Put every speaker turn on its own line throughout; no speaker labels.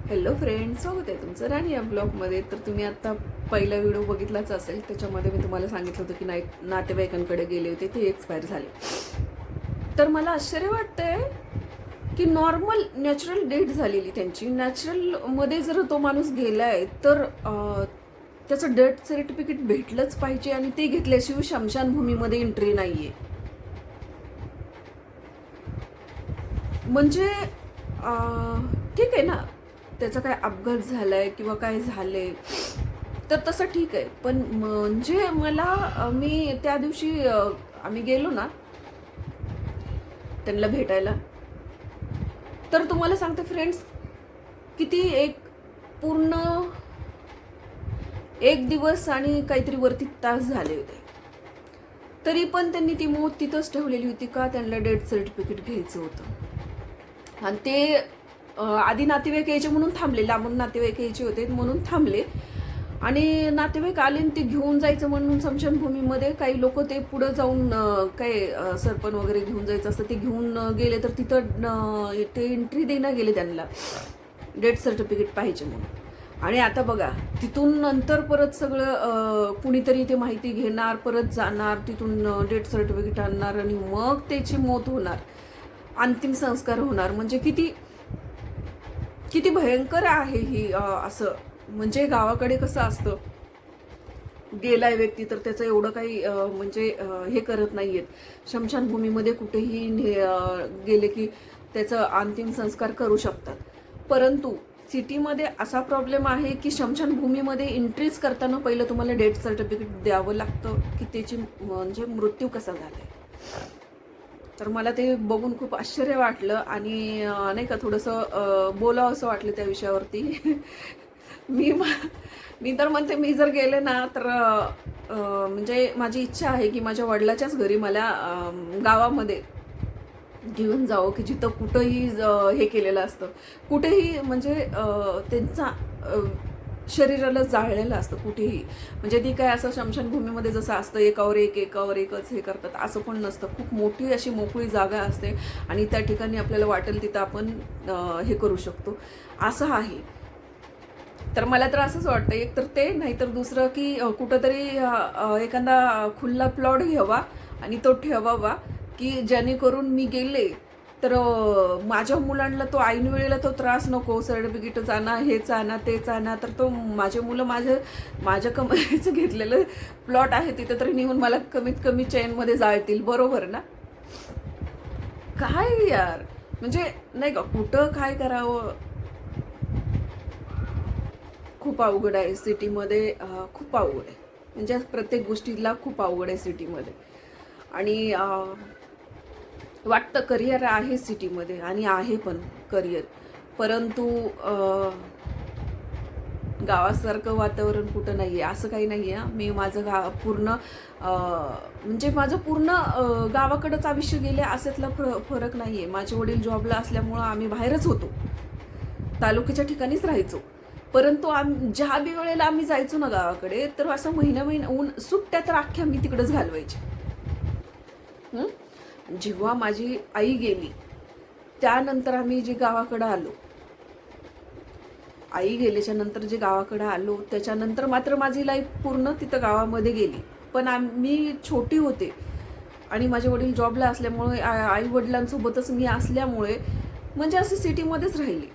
Hello friend, स्वागत आहे तुमचं राणी या ब्लॉगमध्ये. तर तुम्ही आता पहिला व्हिडिओ बघितलाच असेल. त्याच्यामध्ये मी तुम्हाला सांगितलं होतं की नातेवाईकांकडे गेले होते, ते एक्सपायर झाले. तर मला आश्चर्य वाटतंय की नॉर्मल नॅचरल डेथ झालेली त्यांची. नॅचरलमध्ये जर तो माणूस गेलाय तर त्याचं डेथ सर्टिफिकेट भेटलंच पाहिजे आणि ते घेतल्याशिवाय शमशानभूमीमध्ये एंट्री नाहीये. म्हणजे ठीक आहे ना, त्याचा काय अपघात झालाय किंवा काय झालंय तर तसं ठीक आहे. पण म्हणजे मला मी त्या दिवशी आम्ही गेलो ना त्यांना भेटायला, तर तुम्हाला सांगते फ्रेंड्स, किती एक पूर्ण एक दिवस आणि काहीतरी वरती तास झाले होते. तरी पण त्यांनी ती मौत तिथंच ठेवलेली होती. का? त्यांना डेथ सर्टिफिकेट घ्यायचं होतं. आणि ते आधी नातेवाईक यायचे म्हणून थांबले, लांबून नातेवाईक यायचे होते म्हणून थांबले. आणि नातेवाईक आले आणि ते घेऊन जायचं म्हणून स्मशानभूमीमध्ये काही लोक ते पुढं जाऊन काय सरपण वगैरे घेऊन जायचं असतं, ते घेऊन गेले. तर तिथं ते एंट्री देणं गेले त्यांना डेथ सर्टिफिकेट पाहिजे म्हणून. आणि आता बघा, तिथून नंतर परत सगळं कुणीतरी ते माहिती घेणार, परत जाणार, तिथून डेथ सर्टिफिकेट आणणार आणि मग त्याची मौत होणार, अंतिम संस्कार होणार. म्हणजे किती किती भयंकर आहे ही. असं म्हणजे गावाकडे कसं असतं, गेलाय व्यक्ती तर त्याचं एवढं काही म्हणजे हे करत नाहीयेत. स्मशानभूमीमध्ये कुठेही गेले की त्याचं अंतिम संस्कार करू शकतात. परंतु सिटीमध्ये असा प्रॉब्लेम आहे की स्मशानभूमीमध्ये एंट्रीज करताना पहिलं तुम्हाला डेथ सर्टिफिकेट द्यावं लागतं की त्याची म्हणजे मृत्यू कसा झालाय. तर मला ते बघून खूप आश्चर्य वाटलं आणि नाही का थोडंसं बोलावं असं वाटलं त्या विषयावरती. मी मी तर म्हणते, मी जर गेले ना तर म्हणजे माझी इच्छा आहे की माझ्या वडिलाच्याच घरी मला गावामध्ये घेऊन जावं, की जिथं कुठंही हे केलेलं असतं, कुठेही म्हणजे त्यांचा शरीराला जाळलेलं असतं कुठेही. म्हणजे ती काय असं स्मशानभूमीमध्ये जसं असतं एकावर एकच हे करतात, असं पण नसतं. खूप मोठी अशी मोकळी जागा असते आणि त्या ठिकाणी आपल्याला वाटेल तिथं आपण हे करू शकतो, असं आहे. तर मला तर असंच वाटतं, एक तर ते, नाही तर दुसरं की कुठंतरी एखादा खुल्ला प्लॉट घ्यावा आणि तो ठेवावा, की जेणेकरून मी गेले तर माझ्या मुलांना तो ऐन वेळेला तो त्रास नको, सर्टिफिकेटच आणा, हेच आणा, तेच आणा. तर तो माझे मुलं माझ्या कमाईचं घेतलेलं प्लॉट आहे तिथं तरी नेऊन मला कमीत कमी चेनमध्ये जाळतील, बरोबर ना? काय यार, म्हणजे नाही का, कुठं काय करावं, खूप अवघड आहे सिटीमध्ये. खूप अवघड आहे, म्हणजे प्रत्येक गोष्टीला खूप अवघड आहे सिटीमध्ये. आणि वाटतं करिअर आहे सिटीमध्ये आणि आहे पण करिअर, परंतु गावासारखं वातावरण कुठं नाही आहे, असं काही नाही आहे. मी माझं पूर्ण म्हणजे माझं पूर्ण गावाकडंच आयुष्य गेले असेतला फरक नाही आहे. माझे वडील जॉबला असल्यामुळं आम्ही बाहेरच होतो, तालुक्याच्या ठिकाणीच राहायचो. परंतु ज्या बी वेळेला आम्ही जायचो ना गावाकडे, तर असं महिना ऊन सुट्ट्या तर अख्ख्या मी तिकडेच घालवायचे. जेव्हा माझी आई गेली त्यानंतर आम्ही जे गावाकडं आलो, आई गेल्याच्या नंतर जे गावाकडं आलो, त्याच्यानंतर मात्र माझी लाईफ पूर्ण तिथं गावामध्ये गेली. पण मी छोटी होते आणि माझे वडील जॉबला असल्यामुळे, आई वडिलांसोबतच मी असल्यामुळे म्हणजे असं सिटीमध्येच राहिली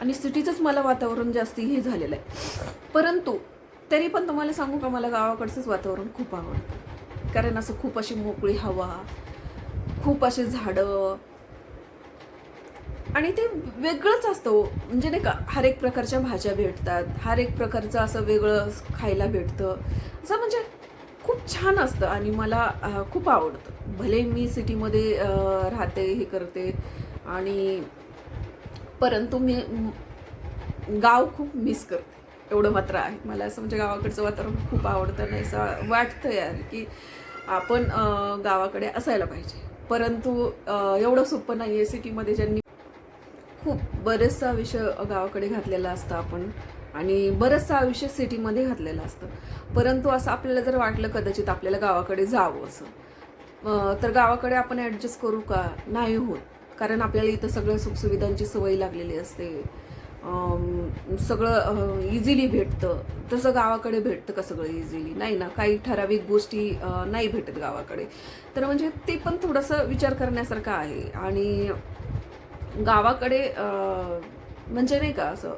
आणि सिटीचंच मला वातावरण जास्ती हे झालेलं आहे. परंतु तरी पण तुम्हाला सांगू का, मला गावाकडचंच वातावरण खूप आवडतं. कारण असं खूप अशी मोकळी हवा, खूप असे झाडं, आणि ते वेगळंच असतं. म्हणजे नाही का, हर एक प्रकारच्या भाज्या भेटतात, हर एक प्रकारचं असं वेगळं खायला भेटतं, असं म्हणजे खूप छान असतं आणि मला खूप आवडतं. भले मी सिटीमध्ये राहते, हे करते, आणि परंतु मी गाव खूप मिस करते, एवढं मात्र आहे. मला असं म्हणजे गावाकडचं वातावरण खूप आवडतं. नाही असं वाटतं यार की आपण गावाकडे असायला पाहिजे. परंतु एवढं सोपं नाही आहे सिटीमध्ये. ज्यांनी खूप बरेचसं आयुष्य गावाकडे घातलेलं असतं आपण, आणि बरंचसं आयुष्य सिटीमध्ये घातलेलं असतं. परंतु असं आपल्याला जर वाटलं कदाचित आपल्याला गावाकडे जावं असं, तर गावाकडे आपण ॲडजस्ट करू का? नाही होत. कारण आपल्याला इथं सगळ्या सुखसुविधांची सवय लागलेली असते. सगळं इझिली भेटतं, तसं गावाकडे भेटतं का सगळं इझिली? नाही ना, काही ठराविक गोष्टी नाही भेटत गावाकडे. तर म्हणजे ते पण थोडंसं विचार करण्यासारखं आहे. आणि गावाकडे म्हणजे नाही का असं,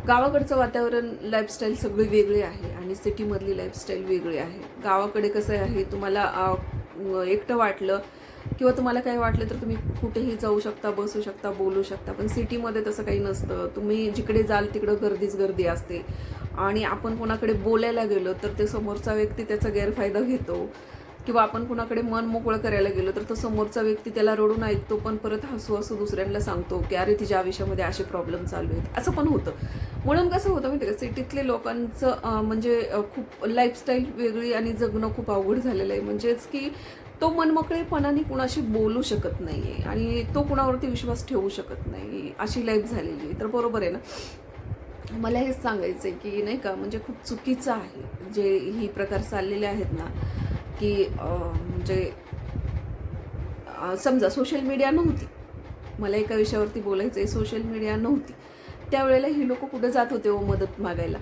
गावाकडचं वातावरण, लाईफस्टाईल सगळी वेगळी आहे आणि सिटीमधली लाईफस्टाईल वेगळी आहे. गावाकडे कसं आहे, तुम्हाला एकटं वाटलं किंवा तुम्हाला काही वाटलं तर तुम्ही कुठेही जाऊ शकता, बसू शकता, बोलू शकता. पण सिटीमध्ये तसं काही नसतं. तुम्ही जिकडे जाल तिकडं गर्दीच गर्दी असते आणि आपण कोणाकडे बोलायला गेलो तर ते समोरचा व्यक्ती त्याचा गैरफायदा घेतो, किंवा आपण कुणाकडे मन मोकळं करायला गेलो तर तो समोरचा व्यक्ती त्याला रडून ऐकतो, पण परत हसू हसू दुसऱ्यांना सांगतो की अरे तिच्या आयुष्यामध्ये असे प्रॉब्लेम चालू आहेत. असं पण होतं. म्हणून कसं होतं माहिती का, सिटीतले लोकांचं म्हणजे खूप लाईफस्टाईल वेगळी आणि जगणं खूप अवघड झालेलं आहे. म्हणजेच की तो मनमोकळेपणाने कुणाशी बोलू शकत नाहीये आणि तो कुणावरती विश्वास ठेवू शकत नाही, अशी लाईफ झालेली आहे. तर बरोबर आहे ना, मला हेच सांगायचं आहे की नाही का, म्हणजे खूप चुकीचं आहे जे ही प्रकार चाललेले आहेत ना, की म्हणजे समजा सोशल मीडिया नव्हती, मला एका विषयावरती बोलायचं आहे, सोशल मीडिया नव्हती त्यावेळेला ही लोक कुठे जात होते हो मदत मागायला?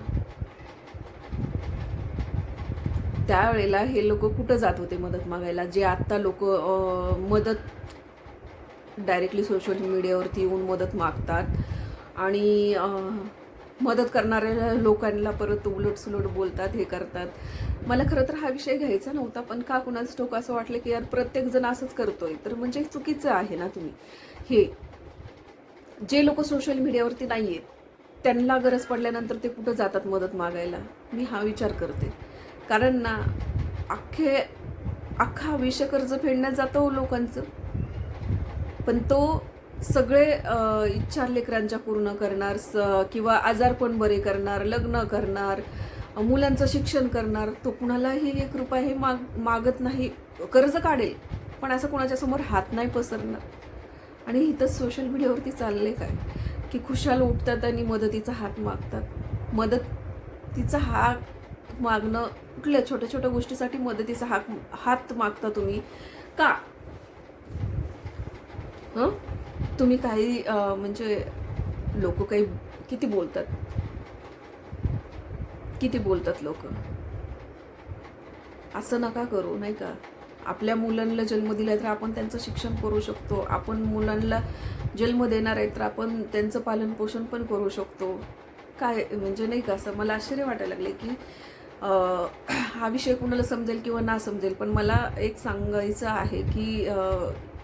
त्यावेळेला हे लोक कुठं जात होते मदत मागायला, जे आत्ता लोक मदत डायरेक्टली सोशल मीडियावरती येऊन मदत मागतात आणि मदत करणाऱ्या लोकांना परत उलटसुलट बोलतात, हे करतात. मला खरं तर हा विषय घ्यायचा नव्हता, पण का कुणाचं टोक असं वाटलं की यार प्रत्येकजण असंच करतोय, तर म्हणजे चुकीचं आहे ना. तुम्ही हे जे लोक सोशल मीडियावरती नाही आहेत त्यांना गरज पडल्यानंतर ते कुठं जातात मदत मागायला? मी हा विचार करते. कारण ना, अख्खा आयुष्य कर्ज फेडण्यात जातं हो लोकांचं, पण तो सगळे इच्छा लेकरांच्या पूर्ण करणार, किंवा आजारपण बरे करणार, लग्न करणार, मुलांचं शिक्षण करणार, तो कुणालाही 1 रुपयाही मागत नाही. कर्ज काढेल पण असं कोणाच्या समोर हात नाही पसरणार. आणि इथं सोशल मीडियावरती चाललंय काय की खुशाल उठतात आणि मदतीचा हात मागतात. मदतीचा हात मागणं, कुठल्या छोट्या छोट्या गोष्टीसाठी मदतीचा हात मागता तुम्ही का? हं, तुम्ही काही म्हणजे लोक काही किती बोलतात, किती बोलतात लोक. असं नका करू, नाही का. आपल्या मुलांना जन्म दिला तर आपण त्यांचं शिक्षण करू शकतो, आपण मुलांना जन्म देणार आहे तर आपण त्यांचं पालन पोषण पण करू शकतो. काय म्हणजे नाही का, असं मला आश्चर्य वाटायला लागले की हा विषय कुणाला समजेल किंवा ना समजेल, पण मला एक सांगायचं आहे की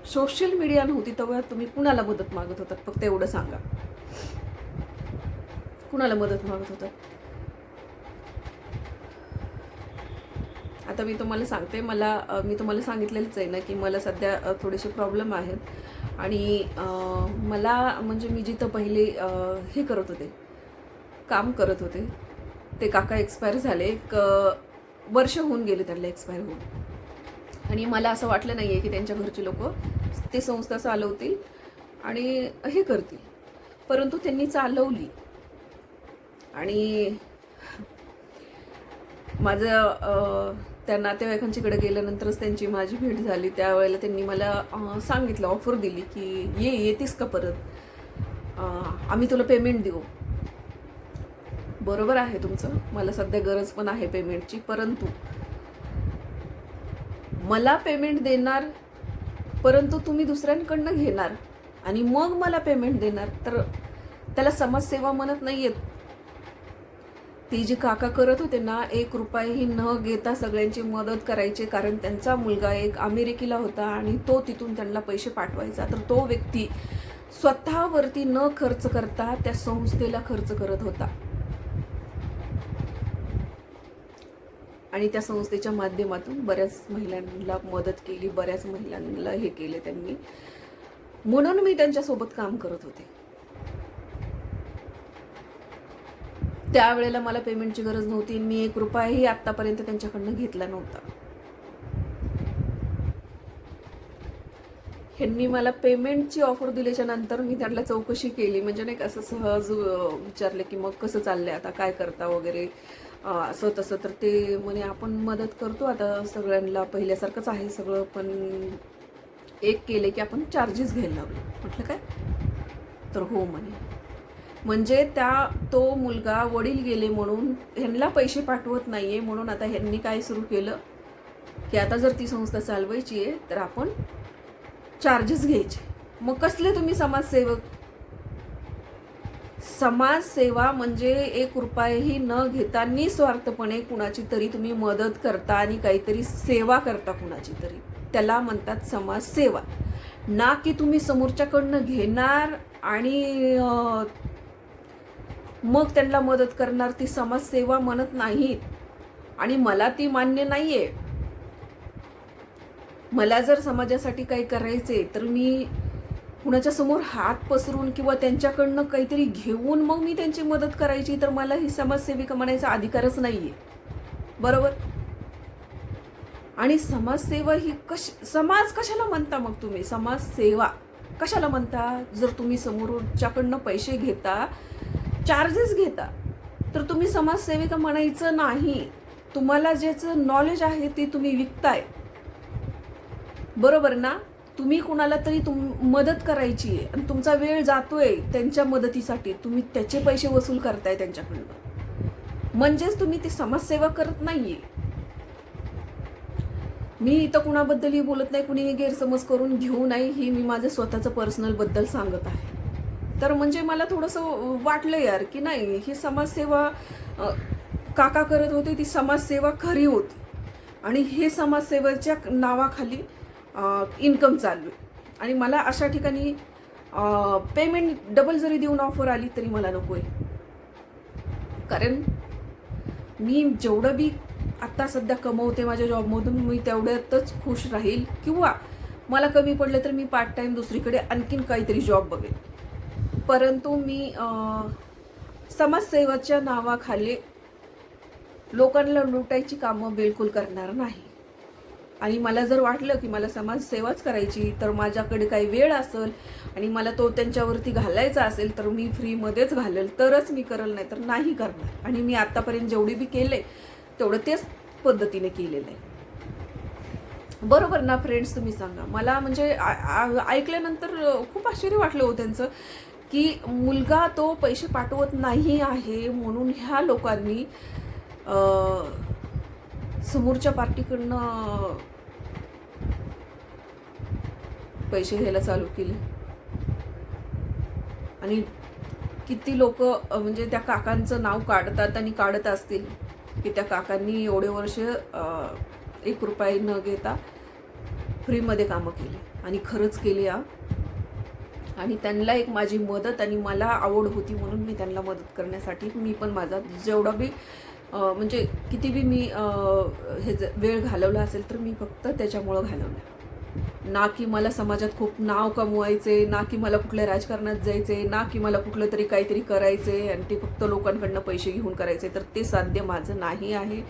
सोशल मीडिया नव्हती तेव्हा तुम्ही कुणाला मदत मागत होतात? फक्त एवढं सांगा, कुणाला मदत मागत होतात? आता मी तुम्हाला सांगते, मी तुम्हाला सांगितलेलंच आहे ना की मला सध्या थोडेसे प्रॉब्लेम आहेत आणि मला म्हणजे मी जिथं पहिले हे करत होते, काम करत होते, ते काका एक्सपायर झाले. 1 वर्ष होऊन गेले त्यांना एक्सपायर होऊन, आणि मला असं वाटलं नाही आहे की त्यांच्या घरचे लोक ते संस्था चालवतील आणि हे करतील, परंतु त्यांनी चालवली. आणि माझं त्या नातेवाईकांच्याकडे गेल्यानंतरच त्यांची माझी भेट झाली. त्यावेळेला त्यांनी मला सांगितलं, ऑफर दिली की येतीस का परत, आम्ही तुला पेमेंट देऊ. बरोबर आहे तुमचं, मला सध्या गरज पण आहे पेमेंटची, परंतु मला पेमेंट देणार, परंतु तुम्ही दुसऱ्यांकडनं घेणार आणि मग मला पेमेंट देणार, तर त्याला समाजसेवा म्हणत नाहीयेत. ती जी काका करत होते ना, 1 रुपयाही न घेता सगळ्यांची मदत करायची, कारण त्यांचा मुलगा एक अमेरिकेला होता आणि तो तिथून त्यांना पैसे पाठवायचा, तर तो व्यक्ती स्वतःवरती न खर्च करता त्या संस्थेला खर्च करत होता आणि त्या संस्थेच्या माध्यमातून बऱ्याच महिलांना मदत केली, बऱ्याच महिलांना हे केले त्यांनी. म्हणून मी त्यांच्यासोबत काम करत होते. त्यावेळेला मला पेमेंटची गरज नव्हती, मी 1 रुपयाही आत्तापर्यंत त्यांच्याकडनं घेतला नव्हता. ह्यांनी मला पेमेंटची ऑफर दिल्याच्या नंतर मी त्यांना चौकशी केली, म्हणजे नाही का असं सहज विचारले की मग कसं चाललंय आता, काय करता वगैरे, असं तसं. तर ते म्हणे आपण मदत करतो आता सगळ्यांना, पहिल्यासारखंच आहे सगळं, पण एक केले की आपण चार्जेस घ्यायला लागलो. म्हटलं काय? तर हो म्हणे. म्हणजे तो मुलगा वडील गेले म्हणून ह्यांना पैसे पाठवत नाहीये, म्हणून आता ह्यांनी काय सुरू केलं की आता जर ती संस्था चालवायची आहे तर आपण चार्जेस घ्यायचे. मग कसले तुम्ही समाजसेवक? समाजसेवा म्हणजे 1 रुपयाही न घेता निस्वार्थपणे कुणाची तरी तुम्ही मदत करता आणि काहीतरी सेवा करता कुणाची तरी, त्याला म्हणतात समाजसेवा. ना की तुम्ही समोरच्याकडनं घेणार आणि मग त्यांना मदत करणार. ती समाजसेवा म्हणत नाहीत आणि मला ती मान्य नाहीये. मला जर समाजासाठी काही करायचे तर मी कुणाच्या समोर हात पसरून किंवा त्यांच्याकडनं काहीतरी घेऊन मग मी त्यांची मदत करायची, तर मला ही समाजसेविका म्हणायचा अधिकारच नाहीये. बरोबर? आणि समाजसेवा ही समाज कशाला म्हणता मग तुम्ही? समाजसेवा कशाला म्हणता? जर तुम्ही समोरच्याकडनं पैसे घेता, चार्जेस घेता, तर तुम्ही समाजसेविका म्हणायचं नाही. तुम्हाला ज्याचं नॉलेज आहे ते तुम्ही विकताय. बरोबर ना? तुम्ही कुणाला तरी मदत करायची आहे आणि तुमचा वेळ जातोय त्यांच्या मदतीसाठी, तुम्ही त्याचे पैसे वसूल करताय त्यांच्याकडनं, म्हणजेच तुम्ही ती समाजसेवा करत नाहीये. मी इथं कुणाबद्दलही बोलत नाही, कुणीही गैरसमज करून घेऊ नये, ही मी माझं स्वतःचं पर्सनल बद्दल सांगत आहे. तर म्हणजे मला थोडंसं वाटलं यार की नाही, ही समाजसेवा काका करत होते, ती समाजसेवा खरी होती आणि हे समाजसेवेच्या नावाखाली इन्कम चालू आहे. आणि मला अशा ठिकाणी पेमेंट डबल जरी देऊन ऑफर आली तरी मला नको आहे. कारण मी जेवढं बी आत्ता सध्या कमवते माझ्या जॉबमधून, मी तेवढ्यातच खुश राहील, किंवा मला कमी पडलं तर मी पार्ट टाईम दुसरीकडे आणखीन काहीतरी जॉब बघेल. परंतु मी समाजसेवेच्या नावाखाली लोकांना लुटायची कामं बिलकुल करणार नाही. आणि मला जर वाटलं की मला समाजसेवाच करायची, तर माझ्याकडे काही वेळ असेल आणि मला तो त्यांच्यावरती घालायचा असेल तर मी फ्रीमध्येच घालेल, तरच मी करेल, नाही तर नाही करणार. आणि मी आत्तापर्यंत जेवढी बी केले तेवढं तेच पद्धतीने केलेलं आहे. बरोबर ना फ्रेंड्स? तुम्ही सांगा मला. म्हणजे ऐकल्यानंतर खूप आश्चर्य वाटलं हो त्यांचं, की मुलगा तो पैसे पाठवत नाही आहे म्हणून ह्या लोकांनी समोरच्या पार्टीकडनं पैसे घ्यायला चालू केले. आणि किती लोक म्हणजे त्या काकांचं नाव काढतात आणि काढत असतील की त्या काकांनी एवढे वर्ष 1 रुपया न घेता फ्रीमध्ये कामं केली, आणि खरंच केली. आणि त्यांना एक माझी मदत आणि मला आवड होती म्हणून मी त्यांना मदत करण्यासाठी मी पण माझा जेवढा बी म्हणजे किती बी मी हे वेळ घालवला असेल तर मी फक्त त्याच्यामुळं घालवलं. ना की मला समाजात खूप नाव कमवायचे, ना की मला कुठल्या राजकारणात जायचे, ना की मला कुठलं तरी काहीतरी करायचे आणि ते फक्त लोकांकडनं पैसे घेऊन करायचे. तर ते साध्य माझं नाही आहे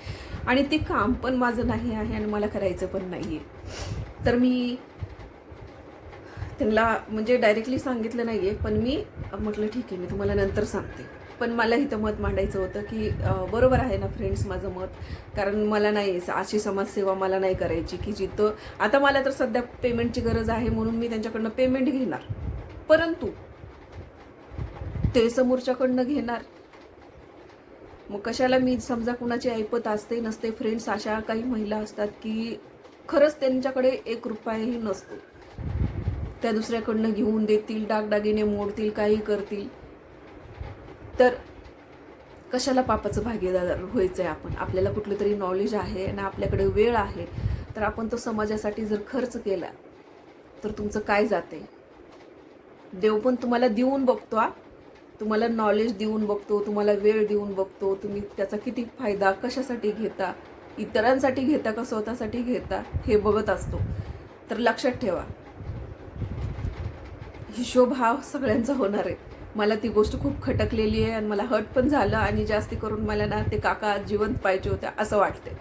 आणि ते काम पण माझं नाही आहे आणि मला करायचं पण नाही आहे. तर मी त्यांना म्हणजे डायरेक्टली सांगितलं नाही आहे, पण मी म्हटलं ठीक आहे, मी तुम्हाला नंतर सांगते. पण मला इथं मत मांडायचं होतं की बरोबर आहे ना फ्रेंड्स माझं मत. कारण मला नाही अशी समाजसेवा मला नाही करायची की जिथं आता मला तर सध्या पेमेंटची गरज आहे म्हणून मी त्यांच्याकडनं पेमेंट घेणार, परंतु ते समोरच्याकडनं घेणार. मग कशाला मी समजा कुणाची ऐपत असते नसते फ्रेंड्स, अशा काही महिला असतात की खरंच त्यांच्याकडे 1 रुपयाही नसतो, त्या दुसऱ्याकडनं घेऊन देतील, दागदागिने मोडतील, काही करतील. तर कशाला पापाचं भागीदार व्हायचं आहे आपण? आपल्याला कुठलं तरी नॉलेज आहे आणि आपल्याकडे वेळ आहे, तर आपण तो समाजासाठी जर खर्च केला तर तुमचं काय जाते? देव पण तुम्हाला देऊन बघतो, तुम्हाला नॉलेज देऊन बघतो, तुम्हाला वेळ देऊन बघतो. तुम्ही त्याचा किती फायदा कशासाठी घेता, इतरांसाठी घेता का स्वतःसाठी घेता, हे बघत असतो. तर लक्षात ठेवा, हिशोब हा सगळ्यांचा होणार आहे. मला ती गोष्ट खूप खटकलेली आहे आणि मला हर्ट पण झालं, आणि जास्ती करून मला ना ते काका जिवंत पाहिजे होते असं वाटते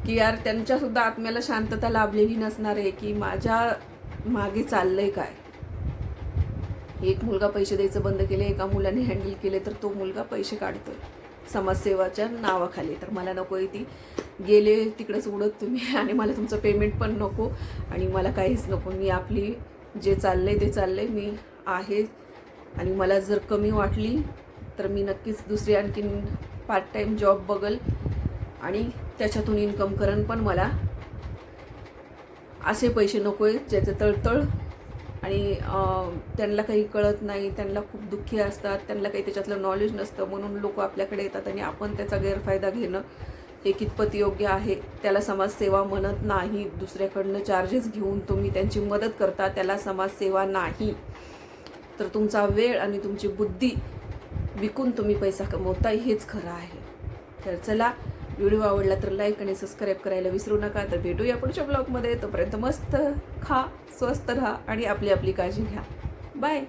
की यार त्यांच्यासुद्धा आत्म्याला शांतता लाभलेली नसणार आहे की माझ्या मागे चाललंय काय. एक मुलगा पैसे द्यायचं बंद केले, एका मुलाने हँडल केले, तर तो मुलगा पैसे काढतोय समाजसेवाच्या नावाखाली. तर मला नको आहे ती, गेले तिकडेच उडत तुम्ही, आणि मला तुमचं पेमेंट पण नको आणि मला काहीच नको. मी आपली जे चाललंय ते चाललंय, मी आहे. आणि मला जर कमी वाटली तर मी नक्कीच दुसरी आणखीन पार्ट टाईम जॉब बघल आणि त्याच्यातून इन्कम करण. पण मला असे पैसे नको आहेत ज्याचे तळतळ आणि त्यांना काही कळत नाही, त्यांना खूप दुःखी असतात, त्यांना काही त्याच्यातलं नॉलेज नसतं, म्हणून लोक आपल्याकडे येतात आणि आपण त्याचा गैरफायदा घेणं हे कितपत योग्य आहे. त्याला समाजसेवा म्हणत नाही. दुसऱ्याकडनं चार्जेस घेऊन तुम्ही त्यांची मदत करता, त्याला समाजसेवा नाही. तर तुमचा वेळ आणि तुमची बुद्धी विकून तुम्ही पैसा कमवताय हेच खरं आहे. तर चला, व्हिडिओ आवडला तर लाईक आणि सबस्क्राईब करायला विसरू नका. तर भेटूया पुढच्या ब्लॉगमध्ये. तोपर्यंत मस्त खा, स्वस्त राहा आणि आपली काळजी घ्या. बाय.